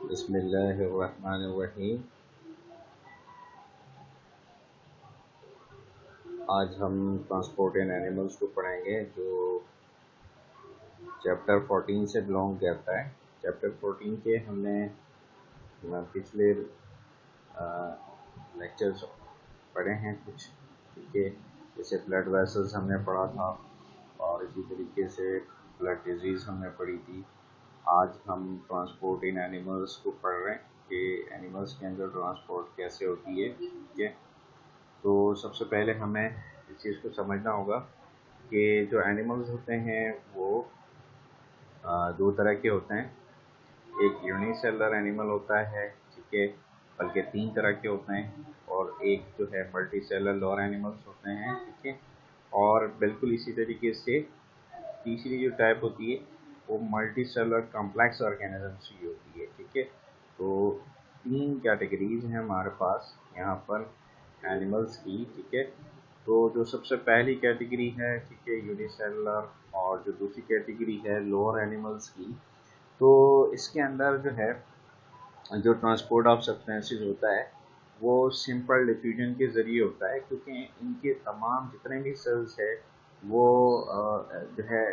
बिस्मिल्लाहिर्रहमानिर्रहीम। आज हम ट्रांसपोर्ट इन एनिमल्स को पढ़ेंगे जो चैप्टर 14 से बिलोंग करता है। चैप्टर 14 के हमने पिछले लेक्चर्स पढ़े हैं कुछ, ठीक है। जैसे ब्लड वेसल्स हमने पढ़ा था और इसी तरीके से ब्लड डिजीज़ हमने पढ़ी थी। आज हम ट्रांसपोर्ट इन एनिमल्स को पढ़ रहे हैं कि एनिमल्स के अंदर ट्रांसपोर्ट कैसे होती है, ठीक है। तो सबसे पहले हमें इस चीज़ को समझना होगा कि जो एनिमल्स होते हैं वो दो तरह के होते हैं। एक यूनिसेलुलर एनिमल होता है, ठीक है, बल्कि तीन तरह के होते हैं। और एक जो है मल्टी सेलुलर एनिमल्स होते हैं, ठीक है। और बिल्कुल इसी तरीके से तीसरी जो टाइप होती है वो मल्टी सेलुलर कॉम्प्लेक्स ऑर्गेनिजम्स की होती है, ठीक है। तो तीन कैटेगरीज हैं हमारे पास यहाँ पर एनिमल्स की, ठीक है। तो जो सबसे पहली कैटेगरी है, ठीक है, यूनिसेलुलर, और जो दूसरी कैटेगरी है लोअर एनिमल्स की, तो इसके अंदर जो है जो ट्रांसपोर्ट ऑफ सब्सटेंसेस होता है वो सिंपल डिफ्यूजन के ज़रिए होता है, क्योंकि इनके तमाम जितने भी सेल्स है वो जो है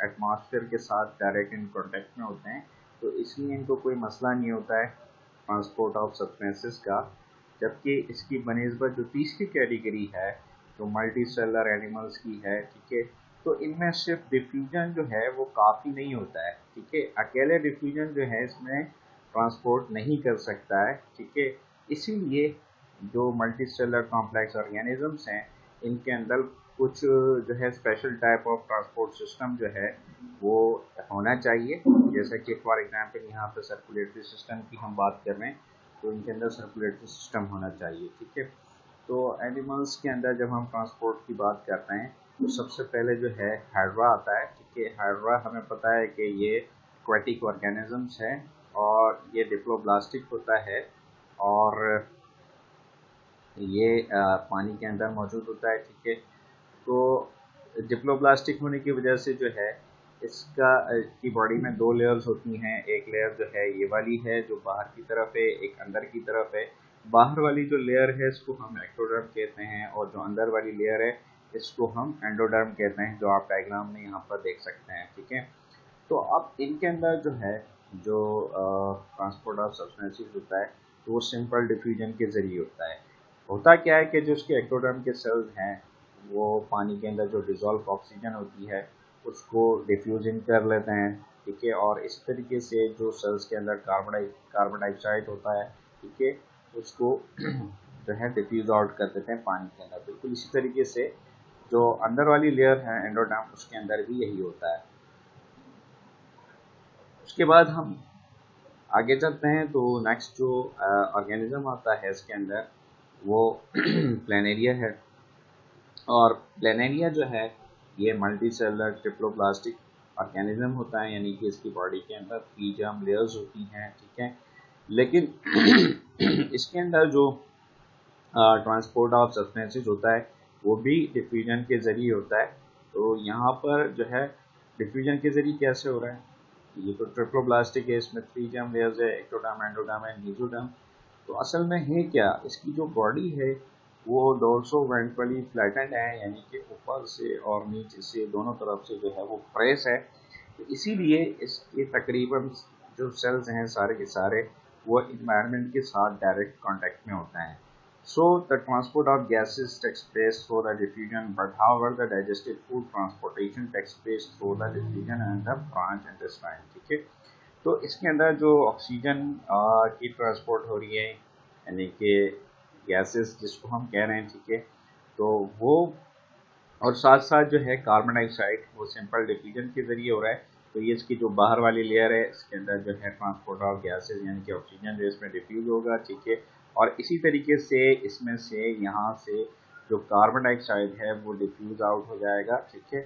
एटमॉस्फेयर के साथ डायरेक्ट इन कॉन्टेक्ट में होते हैं। तो इसलिए इनको कोई मसला नहीं होता है ट्रांसपोर्ट ऑफ सब्सटेंसेस का। जबकि इसकी बनिस्बत जो तीसरी कैटेगरी है जो मल्टी सेलुलर एनिमल्स की है, ठीक है, तो इनमें सिर्फ डिफ्यूजन जो है वो काफ़ी नहीं होता है, ठीक है। अकेले डिफ्यूजन जो है इसमें ट्रांसपोर्ट नहीं कर सकता है, ठीक है। इसीलिए जो मल्टी सेलुलर कॉम्प्लेक्स ऑर्गेनिजम्स हैं इनके अंदर कुछ जो है special type of transport system जो है वो होना चाहिए। जैसे कि फॉर एग्जांपल यहाँ पे सर्कुलेटरी सिस्टम की हम बात कर रहे हैं, तो इनके अंदर सर्कुलेटरी सिस्टम होना चाहिए, ठीक है। तो एनिमल्स के अंदर जब हम ट्रांसपोर्ट की बात करते हैं तो सबसे पहले जो है हाइड्रा आता है, ठीक है। हाइड्रा हमें पता है कि ये एक्वेटिक ऑर्गेनिजम्स है और ये डिप्लोब्लास्टिक होता है और ये पानी के अंदर मौजूद होता है, ठीक है। तो डिप्लोब्लास्टिक होने की वजह से जो है इसकी बॉडी में दो लेयर्स होती हैं। एक लेयर जो है ये वाली है जो बाहर की तरफ है, एक अंदर की तरफ है। बाहर वाली जो लेयर है इसको हम एक्टोडर्म कहते हैं और जो अंदर वाली लेयर है इसको हम एंडोडर्म कहते हैं, जो आप डायग्राम में यहाँ पर देख सकते हैं, ठीक है। तो अब इनके अंदर जो है जो ट्रांसपोर्ट ऑफ सब्सटेंसेस होता है तो वो सिंपल डिफ्यूजन के ज़रिए होता है। होता क्या है कि जो उसके एक्टोडर्म के सेल्स हैं वो पानी के अंदर जो डिज़ोल्व ऑक्सीजन होती है उसको डिफ्यूजिंग कर लेते हैं, ठीक है। और इस तरीके से जो सेल्स के अंदर कार्बन डाइऑक्साइड होता है, ठीक है, उसको जो है डिफ्यूज आउट कर देते हैं पानी के अंदर। बिल्कुल इसी तरीके से जो अंदर वाली लेयर है एंडोडर्म, उसके अंदर भी यही होता है। उसके बाद हम आगे चलते हैं तो नेक्स्ट जो ऑर्गेनिज्म आता है इसके अंदर वो प्लेनेरिया है। और प्लेनेरिया जो है ये मल्टी सेलुलर ट्रिप्लोप्लास्टिक ऑर्गेनिज्म होता है, यानी कि इसकी बॉडी के अंदर 3 जर्म लेयर्स होती हैं, ठीक है। लेकिन इसके अंदर जो ट्रांसपोर्ट ऑफ सब्सटेंसेस होता है वो भी डिफ्यूजन के ज़रिए होता है। तो यहाँ पर जो है डिफ्यूजन के ज़रिए कैसे हो रहा है, ये तो ट्रिप्लोब्लास्टिक है, इसमें 3 जर्म लेयर्स है, एक्टोडर्म, एंडोडर्म एंड मेसोडर्म। तो असल में है क्या, इसकी जो बॉडी है वो डोर्सो वेंट्रली फ्लैटेंड है, यानी कि ऊपर से और नीचे से दोनों तरफ से जो है वो प्रेस है। तो इसीलिए इसके तकरीबन जो सेल्स हैं सारे के सारे वो इन्वायरमेंट के साथ डायरेक्ट कांटेक्ट में होते हैं। So the transport of gases takes place through the diffusion, but however the digested food transportation takes place through the diffusion and the branch intestine, ठीक है। तो इसके अंदर जो ऑक्सीजन की ट्रांसपोर्ट हो रही है, यानी कि गैसेस जिसको हम कह रहे हैं, ठीक है, तो वो और साथ साथ जो है कार्बन डाइऑक्साइड वो सिंपल डिफ्यूजन के ज़रिए हो रहा है। तो ये इसकी जो बाहर वाली लेयर है इसके अंदर जो है ट्रांसपोर्ट ऑफ गैसेज यानी कि ऑक्सीजन जो इसमें डिफ्यूज होगा, ठीक है। और इसी तरीके से इसमें से यहाँ से जो कार्बन डाइऑक्साइड है वो डिफ्यूज आउट हो जाएगा, ठीक है।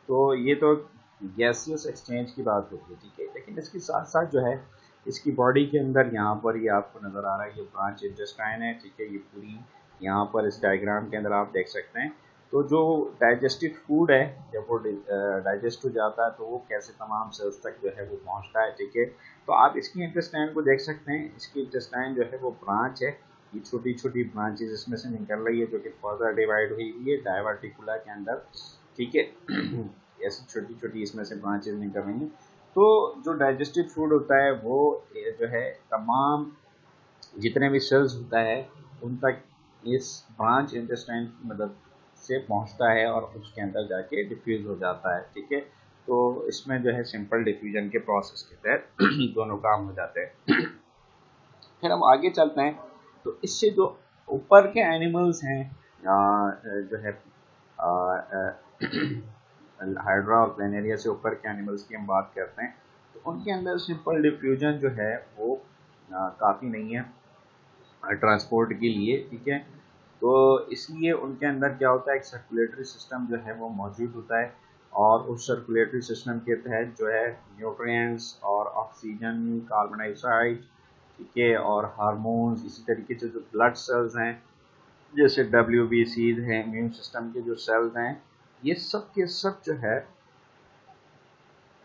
तो ये तो गैसियस एक्सचेंज की बात होती है, ठीक है। लेकिन इसके साथ साथ जो है इसकी बॉडी के अंदर यहाँ पर ये आपको नज़र आ रहा है, ये ब्रांच इंटेस्टाइन है, ठीक है। ये पूरी यहाँ पर इस डायग्राम के अंदर आप देख सकते हैं। तो जो डाइजेस्टिव फूड है जब वो डाइजेस्ट हो जाता है तो वो कैसे तमाम सेल्स तक जो है वो पहुंचता है, ठीक है। तो आप इसकी इंटेस्टाइन को देख सकते हैं, इसकी इंटेस्टाइन जो है वो ब्रांच है, ये छोटी छोटी ब्रांचेज इसमें से निकल रही है जो कि फर्दर डिवाइड हुई है डायवर्टिकुला के अंदर, ठीक है। ऐसी छोटी छोटी इसमें से ब्रांचेज निकल रही हैं। तो जो डाइजेस्टिव फूड होता है वो जो है तमाम जितने भी सेल्स होता है उन तक इस ब्रांच इंटेस्टाइन की मदद से पहुंचता है और उसके अंदर जाके डिफ्यूज हो जाता है, ठीक है। तो इसमें जो है सिंपल डिफ्यूजन के प्रोसेस के तहत दोनों काम हो जाते हैं। फिर हम आगे चलते हैं, तो इससे जो ऊपर के एनिमल्स हैं जो है हाइड्रा और प्लेनेरिया से ऊपर के एनिमल्स की हम बात करते हैं, तो उनके अंदर सिंपल डिफ्यूजन जो है वो काफ़ी नहीं है ट्रांसपोर्ट के लिए, ठीक है। तो इसलिए उनके अंदर क्या होता है, एक सर्कुलेटरी सिस्टम जो है वो मौजूद होता है और उस सर्कुलेटरी सिस्टम के तहत जो है न्यूट्रिएंट्स और ऑक्सीजन, कार्बन डाइऑक्साइड, ठीक है, और हार्मोन्स, इसी तरीके से जो ब्लड सेल्स हैं जैसे WBCs हैं, इम्यून सिस्टम के जो सेल्स हैं, ये सब के सब जो है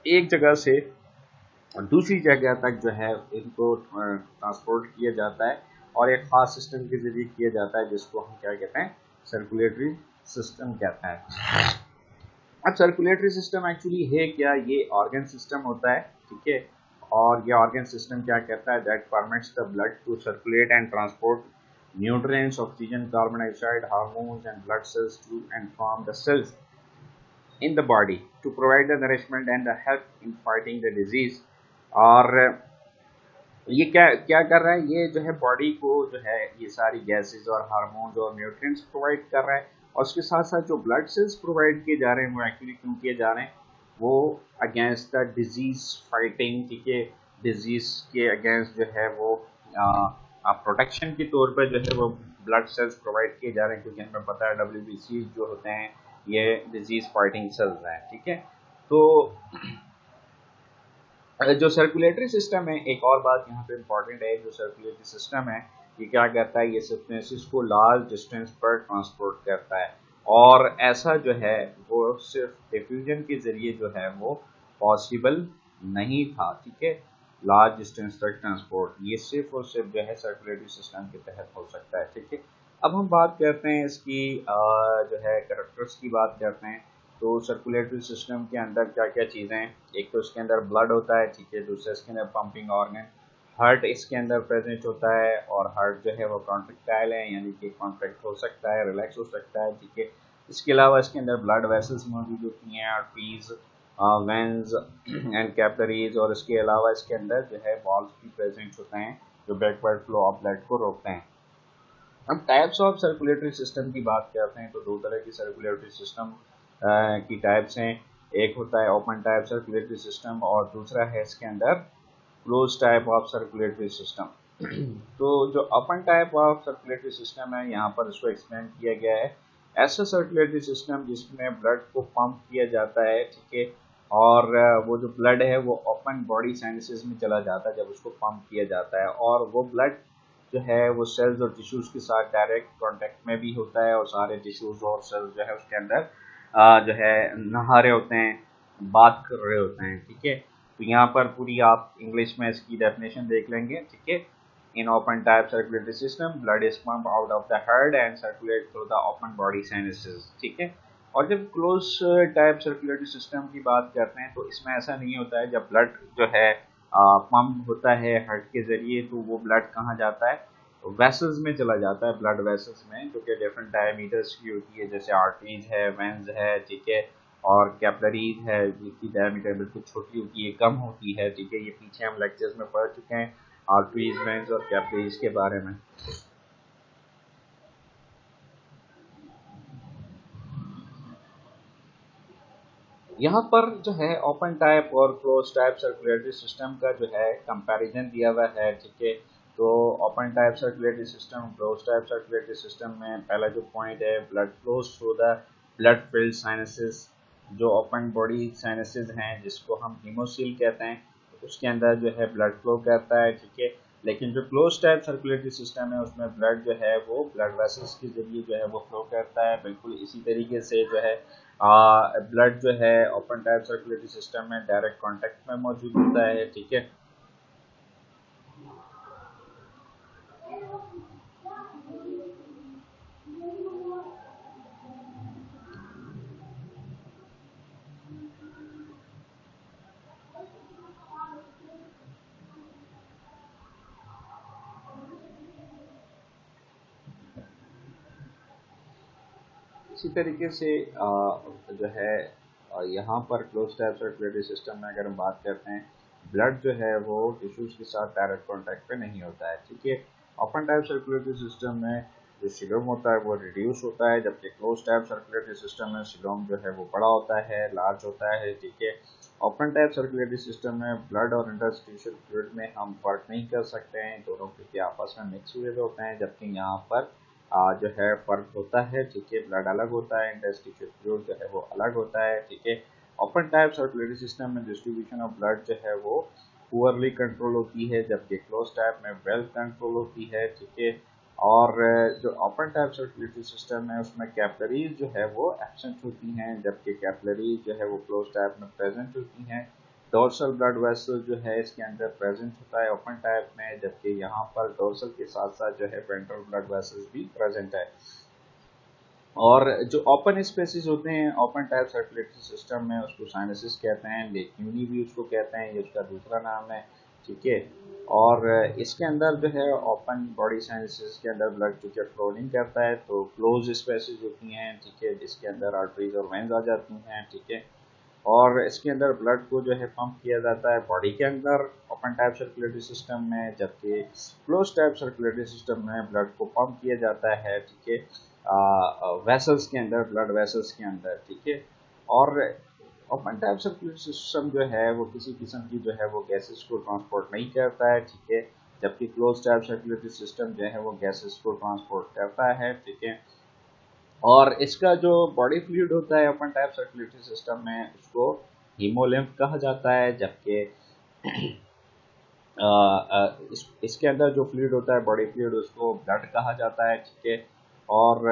एक जगह से दूसरी जगह तक जो है इनको ट्रांसपोर्ट किया जाता है और एक खास सिस्टम के जरिए किया जाता है जिसको हम क्या कहते हैं, सर्कुलेटरी सिस्टम कहते हैं। अब सर्कुलेटरी सिस्टम एक्चुअली है क्या, ये ऑर्गन सिस्टम होता है, ठीक है। और ये ऑर्गन सिस्टम क्या कहता है, that permits the blood to circulate and transport nutrients, oxygen, carbon dioxide, hormones and blood cells to and from the cells in the body to provide the nourishment and the help in fighting the disease। और ये क्या क्या कर रहा है, ये जो है बॉडी को जो है ये सारी गैसेस और हार्मोन्स और न्यूट्रिएंट्स प्रोवाइड कर रहा है और उसके साथ साथ जो ब्लड सेल्स प्रोवाइड किए जा रहे हैं वो एक्चुअली क्यों किए जा रहे हैं, वो अगेंस्ट द डिजीज फाइटिंग, ठीक है, डिजीज के अगेंस्ट जो है वो प्रोटेक्शन के तौर पर जो है वो ब्लड सेल्स प्रोवाइड किए जा रहे हैं, क्योंकि हमें पता है WBC जो होते हैं ये डिजीज फाइटिंग सेल्स हैं, ठीक है। तो जो सर्कुलेटरी सिस्टम है, एक और बात यहाँ पे इम्पॉर्टेंट है, जो सर्कुलेटरी सिस्टम है ये क्या करता है, ये सब्सटेंसेस को लार्ज डिस्टेंस पर ट्रांसपोर्ट करता है और ऐसा जो है वो सिर्फ डिफ्यूजन के जरिए जो है वो पॉसिबल नहीं था, ठीक है। लार्ज डिस्टेंस तक ट्रांसपोर्ट ये सिर्फ और सिर्फ जो है सर्कुलेटरी सिस्टम के तहत हो सकता है, ठीक है। अब हम बात करते हैं इसकी जो है कैरेक्टर्स की बात करते हैं। तो सर्कुलेटरी सिस्टम के अंदर क्या क्या चीज़ें हैं, एक तो इसके अंदर ब्लड होता है, ठीक है, दूसरा इसके अंदर पंपिंग ऑर्गन, हार्ट इसके अंदर प्रेजेंट होता है और हार्ट जो है वो कॉन्ट्रेक्टाइल है, यानी कि कॉन्ट्रैक्ट हो सकता है, रिलैक्स हो सकता है, ठीक है। इसके अलावा इसके अंदर ब्लड वेसल्स मौजूद होती हैं, आर्टरीज, वेंस एंड कैपिलरीज, और इसके अलावा इसके अंदर जो है वॉल्व्स भी प्रेजेंट होते हैं जो बैकवर्ड फ्लो ऑफ ब्लड को रोकते हैं। हम टाइप्स ऑफ सर्कुलेटरी सिस्टम की बात करते हैं तो दो तरह की सर्कुलेटरी सिस्टम की टाइप्स हैं, एक होता है ओपन टाइप सर्कुलेटरी सिस्टम और दूसरा है इसके अंदर close type of circulatory system. तो जो open type of circulatory system है यहाँ पर इसको एक्सप्लेन किया गया है, ऐसा सर्कुलेटरी सिस्टम जिसमें ब्लड को पंप किया जाता है, ठीक है, और वो जो ब्लड है वो ओपन बॉडी साइनसेस में चला जाता है जब उसको पंप किया जाता है और वो ब्लड जो है वो सेल्स और टिश्यूज के साथ डायरेक्ट कांटेक्ट में भी होता है और सारे टिश्यूज और सेल्स जो है उसके अंदर जो है नहा रहे होते हैं, बात कर रहे होते हैं, ठीक है। तो यहाँ पर पूरी आप इंग्लिश में इसकी डेफिनेशन देख लेंगे, ठीक है। In open type circulatory system blood is pump out of the head and circulate through the open body sinuses, ठीक है। और जब क्लोज टाइप सर्कुलेटरी सिस्टम की बात करते हैं तो इसमें ऐसा नहीं होता है, जब ब्लड जो है पंप होता है हार्ट के जरिए तो वो ब्लड कहाँ जाता है, वेसल्स में चला जाता है, ब्लड वेसल्स में, जो कि डिफरेंट डायमीटर्स की होती है, जैसे आर्टरीज है, वेंस है, ठीक है, और कैपिलरीज है जिसकी डायमीटर बिल्कुल छोटी होती है, कम होती है, ठीक है। ये पीछे हम लेक्चर्स में पढ़ चुके हैं आर्टरीज, वेंस और कैपिलरीज के बारे में। यहाँ पर जो है ओपन टाइप और क्लोज टाइप सर्कुलेटरी सिस्टम का जो है कंपैरिजन दिया हुआ है, ठीक है। तो open type circulatory system, close type circulatory system में पहला जो पॉइंट है, blood flows through the blood filled sinuses. जो ओपन बॉडी साइनसेस हैं जिसको हम हीमोसील कहते हैं, उसके अंदर जो है ब्लड फ्लो करता है, ठीक है। लेकिन जो क्लोज टाइप सर्कुलेटरी सिस्टम है उसमें ब्लड जो है वो ब्लड वेसल्स के जरिए जो है वो फ्लो करता है। बिल्कुल इसी तरीके से जो है ब्लड जो है ओपन टाइप सर्कुलेटरी सिस्टम में डायरेक्ट कांटेक्ट में मौजूद होता है। ठीक है, इसी तरीके से जो है यहाँ पर क्लोज टाइप सर्कुलेटरी सिस्टम में अगर हम बात करते हैं, ब्लड जो है वो टिश्यूज के साथ डायरेक्ट कांटेक्ट पे नहीं होता है। ठीक है, ओपन टाइप सर्कुलेटरी सिस्टम में जो सीलम होता है वो रिड्यूस होता है, जबकि क्लोज टाइप सर्कुलेटरी सिस्टम में सीलम जो है वो बड़ा होता है, लार्ज होता है। ठीक है, ओपन टाइप सर्कुलेटरी सिस्टम में ब्लड और इंटरस्टिशियल फ्लूइड में हम फर्क नहीं कर सकते हैं, दोनों क्योंकि आपस में मिक्स हुए होते हैं, जबकि यहाँ पर जो है फर्क होता है। ठीक है, ब्लड अलग होता है, इंटरस्टिशियल फ्लूइड जो है वो अलग होता है। ठीक है, ओपन टाइप सर्कुलेटरी सिस्टम में डिस्ट्रीब्यूशन ऑफ ब्लड जो है वो पुअरली कंट्रोल होती है, जबकि क्लोज टाइप में वेल कंट्रोल होती है। ठीक है, और जो ओपन टाइप सर्कुलेटरी सिस्टम है उसमें कैपिलरीज जो है वो एब्सेंट होती हैं, जबकि कैपिलरीज जो है वो क्लोज टाइप में प्रेजेंट होती हैं। डोर्सल ब्लड वेसल जो है इसके अंदर प्रेजेंट होता है ओपन टाइप में, जबकि यहाँ पर डोर्सल के साथ साथ जो है वेंट्रल ब्लड वेसल्स भी प्रेजेंट है। और जो ओपन स्पेसिस होते हैं ओपन टाइप सर्कुलेटरी सिस्टम में उसको साइनसिस कहते हैं, लेक्यूनी भी उसको कहते हैं, ये उसका दूसरा नाम है। ठीक है, और इसके अंदर जो है ओपन बॉडी साइनसिस के अंदर ब्लड चूंकि फ्लो नहीं करता है तो क्लोज स्पेसिस होती हैं। ठीक है, जिसके अंदर आर्टरीज और वेंस आ जाती हैं। ठीक है, और इसके अंदर ब्लड को जो है पंप किया जाता है बॉडी के अंदर ओपन टाइप सर्कुलेटरी सिस्टम में, जबकि क्लोज टाइप सर्कुलेटरी सिस्टम में ब्लड को पंप किया जाता है। ठीक है, वेसल्स के अंदर, ब्लड वेसल्स के अंदर। ठीक है, और ओपन टाइप सर्कुलेटरी सिस्टम जो है वो किसी किस्म की जो है वो गैसेस को ट्रांसपोर्ट नहीं करता है। ठीक है, जबकि क्लोज टाइप सर्कुलेटरी सिस्टम जो है वो गैसेस को ट्रांसपोर्ट करता है। ठीक है, और इसका जो बॉडी फ्लूइड होता है ओपन टाइप सर्कुलेटरी सिस्टम में उसको हीमोलिम्फ कहा जाता है, जबकि इसके अंदर जो फ्लूइड होता है बॉडी फ्लूइड उसको ब्लड कहा जाता है। ठीक है, और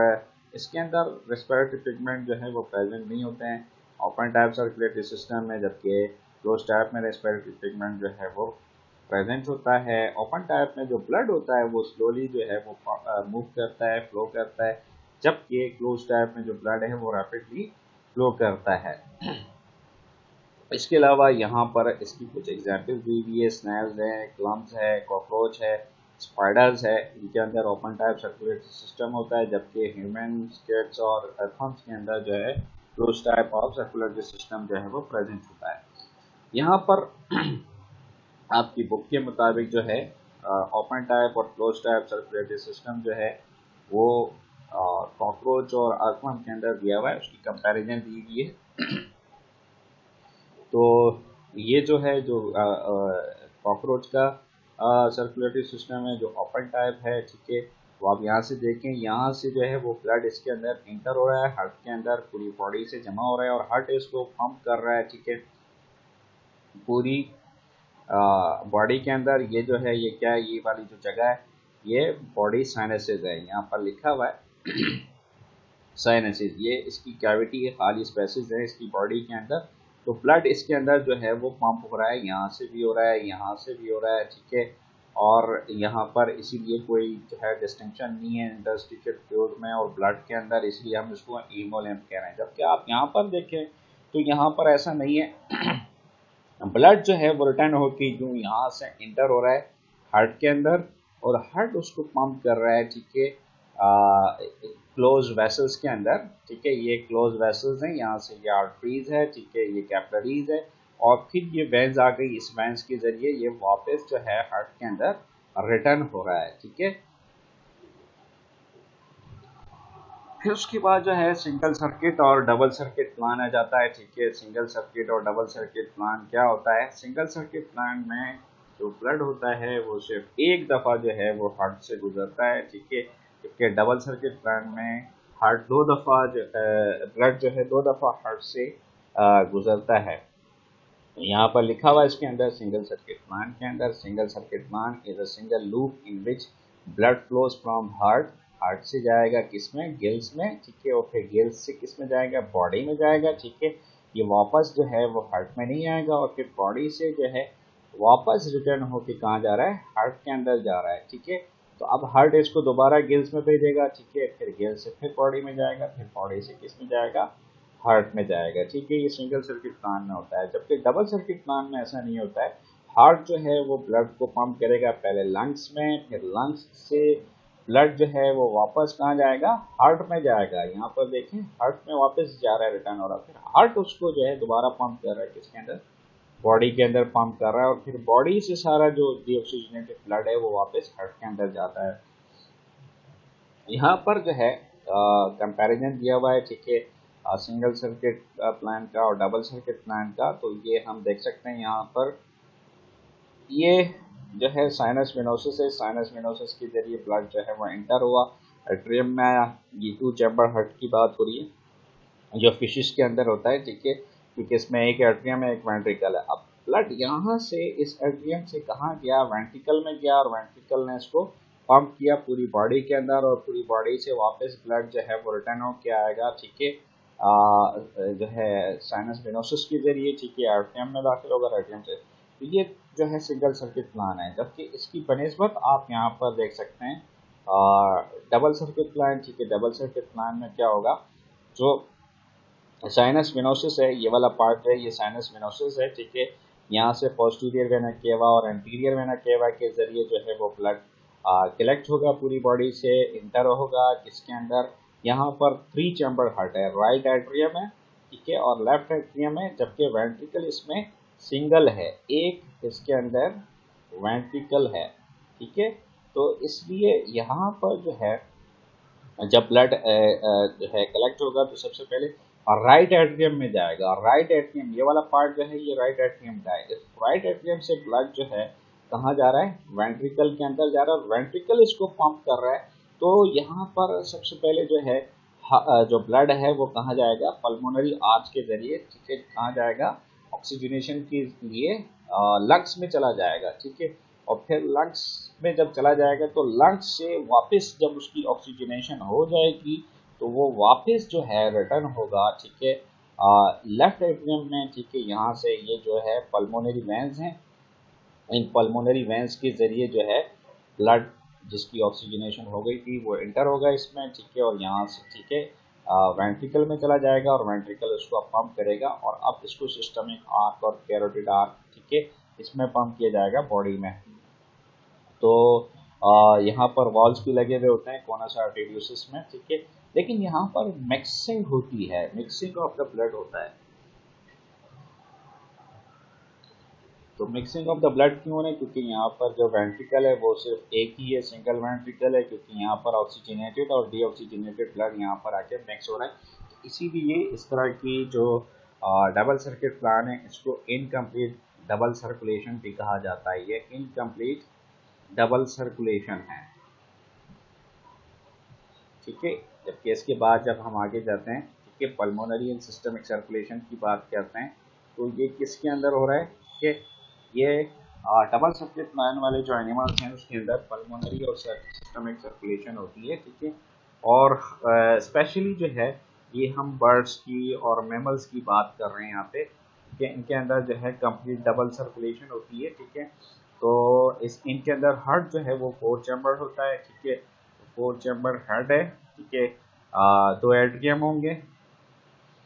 इसके अंदर रेस्पिरेटरी पिगमेंट जो है वो प्रेजेंट नहीं होते हैं ओपन टाइप सर्कुलेटरी सिस्टम में, जबकि क्लोज टाइप में रेस्पिरेटरी पिगमेंट जो है वो प्रेजेंट होता है। ओपन टाइप में जो ब्लड होता है वो स्लोली जो है वो मूव करता है, फ्लो करता है, जबकि क्लोज टाइप में जो ब्लड है वो रैपिडली फ्लो करता है। इसके अलावा यहाँ पर इसकी कुछ एग्जाम्पल दी हुई है, स्नैल्स है, क्लम्स है, कॉकरोच है, स्पाइडर्स है, इनके अंदर ओपन टाइप सर्कुलेटरी सिस्टम होता है, जबकि ह्यूमन, कैट्स और एर्थवर्म्स के अंदर जो है close type of circulatory system जो है वो प्रेजेंट होता है। यहाँ पर आपकी बुक के मुताबिक जो है ओपन टाइप और क्लोज टाइप सर्कुलेटरी सिस्टम जो है वो कॉकरोच और अर्थवर्म के अंदर दिया हुआ है, उसकी कंपैरिजन दी हुई है। तो ये जो है जो कॉकरोच का सर्कुलेटरी सिस्टम है जो ओपन टाइप है। ठीक है, तो आप यहाँ से देखें, यहाँ से जो है वो ब्लड इसके अंदर इंटर हो रहा है, हार्ट के अंदर पूरी बॉडी से जमा हो रहा है और हार्ट इसको पंप कर रहा है। ठीक है, पूरी बॉडी के अंदर ये जो है ये क्या है, ये वाली जो जगह है ये बॉडी साइनसेस है, यहाँ पर लिखा हुआ है साइनसेस, ये इसकी कैविटी है, खाली स्पेसेस है इसकी बॉडी के अंदर। तो ब्लड इसके अंदर जो है वो पंप हो रहा है, यहाँ से भी हो रहा है, यहाँ से भी हो रहा है। ठीक है, और यहाँ पर इसीलिए कोई जो है डिस्टिंक्शन नहीं है इंटरस्टिशियल फ्लूइड में और ब्लड के अंदर, इसलिए हम इसको हीमोलिम्फ कह रहे हैं। जबकि आप यहाँ पर देखें तो यहाँ पर ऐसा नहीं है, ब्लड जो है वो रिटर्न होकर यूँ यहाँ से इंटर हो रहा है हार्ट के अंदर और हार्ट उसको पंप कर रहा है। ठीक है, क्लोज वेसल्स के अंदर। ठीक है, ये क्लोज वेसल्स हैं, यहाँ से ये आर्टरीज है। ठीक है, ये कैपिलरीज है और फिर ये वेंस आ गई, इस वेंस के जरिए ये वापस जो है हार्ट के अंदर रिटर्न हो रहा है। ठीक है, फिर उसके बाद जो है सिंगल सर्किट और डबल सर्किट प्लान आ जाता है। ठीक है, सिंगल सर्किट और डबल सर्किट प्लान क्या होता है, सिंगल सर्किट प्लान में जो ब्लड होता है वो सिर्फ एक दफ़ा जो है वो हार्ट से गुजरता है। ठीक है, जबकि डबल सर्किट प्लान में हार्ट दो दफ़ा जो ब्लड जो है दो दफ़ा हार्ट से गुजरता है। यहाँ पर लिखा हुआ है इसके अंदर सिंगल सर्किट प्लांट के अंदर, single circuit plant is a single loop in which blood flows from heart, heart से जाएगा किस में, गिल्स में, ठीक है, और फिर गिल्स से किस में जाएगा, बॉडी में जाएगा, ठीक है। ये वापस जो है वो हार्ट में नहीं आएगा और फिर बॉडी से जो है वापस रिटर्न होके कहाँ जा रहा है, हार्ट के अंदर जा रहा है, ठीक है। तो अब हार्ट इसको दोबारा गिल्स में भेजेगा, ठीक है, फिर गिल्स से फिर बॉडी में जाएगा, फिर बॉडी से किस में जाएगा, हार्ट में जाएगा, ठीक है। ये सिंगल सर्किट प्लांट में होता है, जबकि डबल सर्किट प्लांट में ऐसा नहीं होता है। हार्ट जो है वो ब्लड को पंप करेगा पहले लंग्स में, फिर लंग्स से ब्लड जो है वो वापस कहाँ जाएगा, हार्ट में जाएगा। यहाँ पर देखें हार्ट में वापस जा रहा है, रिटर्न हो रहा है, फिर हार्ट उसको जो है दोबारा पंप कर रहा है किसके अंदर, बॉडी के अंदर पंप कर रहा है, और फिर बॉडी से सारा जो डीऑक्सीजनेटेड ब्लड है वो वापस हार्ट के अंदर जाता है। यहाँ पर जो है कंपैरिजन दिया हुआ है, ठीक है, सिंगल सर्किट प्लांट का और डबल सर्किट प्लांट का। तो ये हम देख सकते हैं यहाँ पर, ये जो है साइनस वेनोसिस है, साइनस वेनोसिस के जरिए ब्लड जो है वो एंटर हुआ एट्रियम में आया। ये 2 चैम्बर हार्ट की बात हो रही है जो फिशिस के अंदर होता है, ठीक है, क्योंकि इसमें एक एट्रियम है एक वेंट्रिकल है। अब ब्लड यहाँ से इस एट्रियम से कहाँ गया, वेंट्रिकल में गया, और वेंट्रिकल ने इसको पंप किया पूरी बॉडी के अंदर, और पूरी बॉडी से वापस ब्लड जो है वो रिटर्न होके आएगा, ठीक है, जो है साइनस वेनोसिस के जरिए, ठीक है, एट्रियम में दाखिल होगा, एट्रियम से। तो ये जो है सिंगल सर्किट प्लान है, जबकि इसकी बनिस्बत आप यहाँ पर देख सकते हैं डबल सर्किट प्लान, ठीक है। डबल सर्किट प्लान में क्या होगा, जो साइनस वेनोसिस है, ये वाला पार्ट है, ये साइनस वेनोसिस है, ठीक है। यहाँ से पोस्टीरियर वेना केवा और एंटीरियर वेना केवा के जरिए जो है वो ब्लड कलेक्ट होगा पूरी बॉडी से, इंटर होगा किसके अंदर, यहाँ पर 3 चैम्बर हार्ट है, राइट एट्रियम है, ठीक है, और लेफ्ट एट्रियम है, जबकि वेंट्रिकल इसमें सिंगल है, एक इसके अंदर वेंट्रिकल है, ठीक है। तो इसलिए यहाँ पर जो है जब ब्लड जो है कलेक्ट होगा तो सबसे पहले राइट एट्रियम में जाएगा, और राइट एट्रियम ये वाला पार्ट जो है ये राइट एट्रियम का है। इस राइट एट्रियम से ब्लड जो है कहाँ जा रहा है, वेंट्रिकल के अंदर जा रहा है, वेंट्रिकल इसको पंप कर रहा है। तो यहाँ पर सबसे पहले जो है जो ब्लड है वो कहाँ जाएगा, पल्मोनरी आर्च के जरिए, ठीक है, कहाँ जाएगा, ऑक्सीजनेशन के लिए लंग्स में चला जाएगा, ठीक है। और फिर लंग्स में जब चला जाएगा तो लंग्स से वापस जब उसकी ऑक्सीजनेशन हो जाएगी तो वो वापस जो है रिटर्न होगा, ठीक है, लेफ्ट एट्रियम में, ठीक है। यहाँ से ये जो है पल्मोनरी वेंस हैं, इन पल्मोनरी वेंस के जरिए जो है ब्लड जिसकी ऑक्सीजनेशन हो गई थी वो एंटर होगा इसमें, ठीक है, और यहाँ से, ठीक है, वेंट्रिकल में चला जाएगा, और वेंट्रिकल उसको पंप करेगा, और अब इसको सिस्टमिक आर्क और कैरोटिड आर्क, ठीक है, इसमें पंप किया जाएगा बॉडी में। तो यहाँ पर वॉल्स भी लगे हुए होते हैं कोनस आर्टेरियोसिस में, ठीक है। लेकिन यहाँ पर मिक्सिंग होती है, मिक्सिंग ऑफ द ब्लड होता है। तो मिक्सिंग ऑफ द ब्लड क्यों हो रहा है, क्योंकि यहाँ पर जो वेंट्रिकल है वो सिर्फ एक ही है, सिंगल वेंट्रिकल है, क्योंकि यहाँ पर ऑक्सीजनेटेड और डीऑक्सीजनेटेड ब्लड यहाँ पर आके मिक्स हो रहा है। तो इसीलिए इस तरह की जो डबल सर्किट प्लान है इसको इनकम्प्लीट डबल सर्कुलेशन भी कहा जाता है। ये इनकम्प्लीट डबल सर्कुलेशन है, ठीक है। जबकि इसके बाद जब हम आगे जाते हैं, ठीक है, पल्मोनरी एंड सिस्टमिक सर्कुलेशन की बात करते हैं, तो ये किसके अंदर हो रहा है, ठीक है, ये डबल सर्किट प्लान वाले जो एनिमल्स हैं उसके अंदर पल्मोनरी और सिस्टमिक सर्कुलेशन होती है, ठीक है। और स्पेशली जो है ये हम बर्ड्स की और मैमल्स की बात कर रहे हैं यहाँ पे, ठीक है, इनके अंदर जो है कंप्लीट डबल सर्कुलेशन होती है, ठीक है। तो इस इनके अंदर हार्ट जो है वो 4 चैम्बर होता है, ठीक है, 4 चैम्बर हार्ट है, ठीक है, 2 एट्रियम होंगे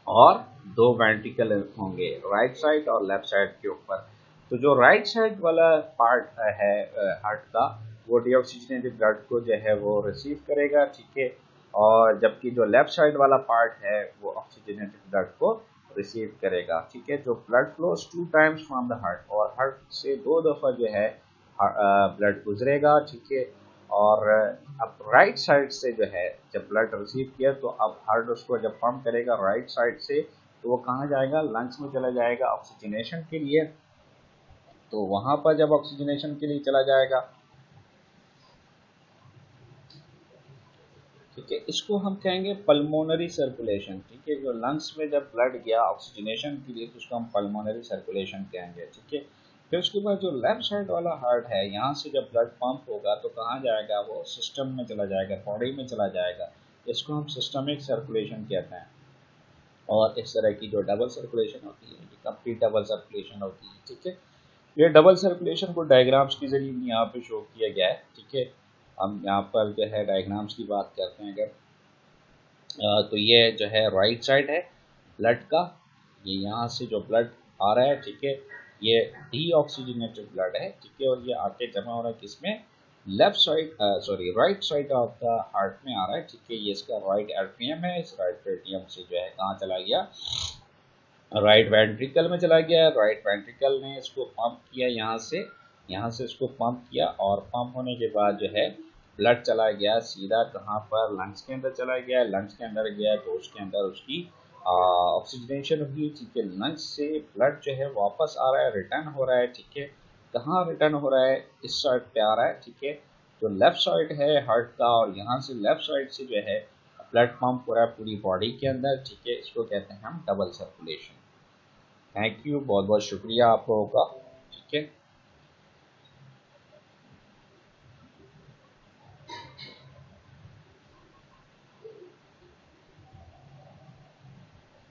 और 2 वेंट्रिकल होंगे राइट साइड और लेफ्ट साइड के ऊपर। तो जो राइट साइड वाला पार्ट है हार्ट का वो डीऑक्सीजनेटेड ब्लड को जो है वो रिसीव करेगा, ठीक है, और जबकि जो लेफ्ट साइड वाला पार्ट है वो ऑक्सीजनेटेड ब्लड को रिसीव करेगा, ठीक है। जो blood flows 2 times from the heart, और हार्ट से 2 दफ़ा जो है ब्लड गुजरेगा, ठीक है। और अब राइट साइड से जो है जब ब्लड रिसीव किया तो अब हार्ट उसको जब पंप करेगा राइट साइड से तो वो कहाँ जाएगा, लंग्स में चला जाएगा ऑक्सीजनेशन के लिए। तो वहाँ पर जब ऑक्सीजनेशन के लिए चला जाएगा ठीक है। इसको हम कहेंगे पल्मोनरी सर्कुलेशन, ठीक है। जो लंग्स में जब ब्लड गया ऑक्सीजनेशन के लिए तो उसको हम पल्मोनरी सर्कुलेशन कहेंगे, ठीक है। फिर उसके बाद जो लेफ्ट साइड वाला हार्ट है, यहाँ से जब ब्लड पंप होगा तो कहाँ जाएगा, वो सिस्टम में चला जाएगा, बॉडी में चला जाएगा। इसको हम सिस्टमिक सर्कुलेशन कहते हैं। और इस तरह की जो डबल सर्कुलेशन होती है, ये कंप्लीट डबल सर्कुलेशन होती है, ठीक है। ये डबल सर्कुलेशन को डायग्राम्स के जरिए यहाँ पे शो किया गया है, ठीक है। हम यहाँ पर जो है डायग्राम्स की बात करते हैं अगर, तो ये जो है राइट साइड है ब्लड का, ये यहाँ से जो ब्लड आ रहा है, ठीक है, ये डीऑक्सीजनेटेड ब्लड है, ठीक है। और ये आके जमा हो रहा है किसमें, left side, sorry right side of the heart में आ रहा है, ठीक है। ये इसका राइट एट्रियम है, इस राइट एट्रियम से जो है कहाँ चला गया, राइट वेंट्रिकल में चला गया। राइट वेंट्रिकल ने इसको पंप किया, यहाँ से इसको पंप किया, और पंप होने के बाद जो है ब्लड चला गया सीधा कहाँ पर, लंग्स के अंदर चला गया। लंग्स के अंदर गया तो उसके अंदर उसकी ऑक्सीजनेशन हुई, ठीक है। लंग्स से ब्लड जो है वापस आ रहा है, रिटर्न हो रहा है, ठीक है। कहाँ रिटर्न हो रहा है, इस साइड पे आ रहा है, ठीक है। जो लेफ्ट साइड है हार्ट का, और यहाँ से लेफ्ट साइड से जो है ब्लड पंप हो रहा है पूरी बॉडी के अंदर, ठीक है। इसको कहते हैं हम डबल सर्कुलेशन। थैंक यू, बहुत बहुत शुक्रिया आप लोगों का, ठीक है।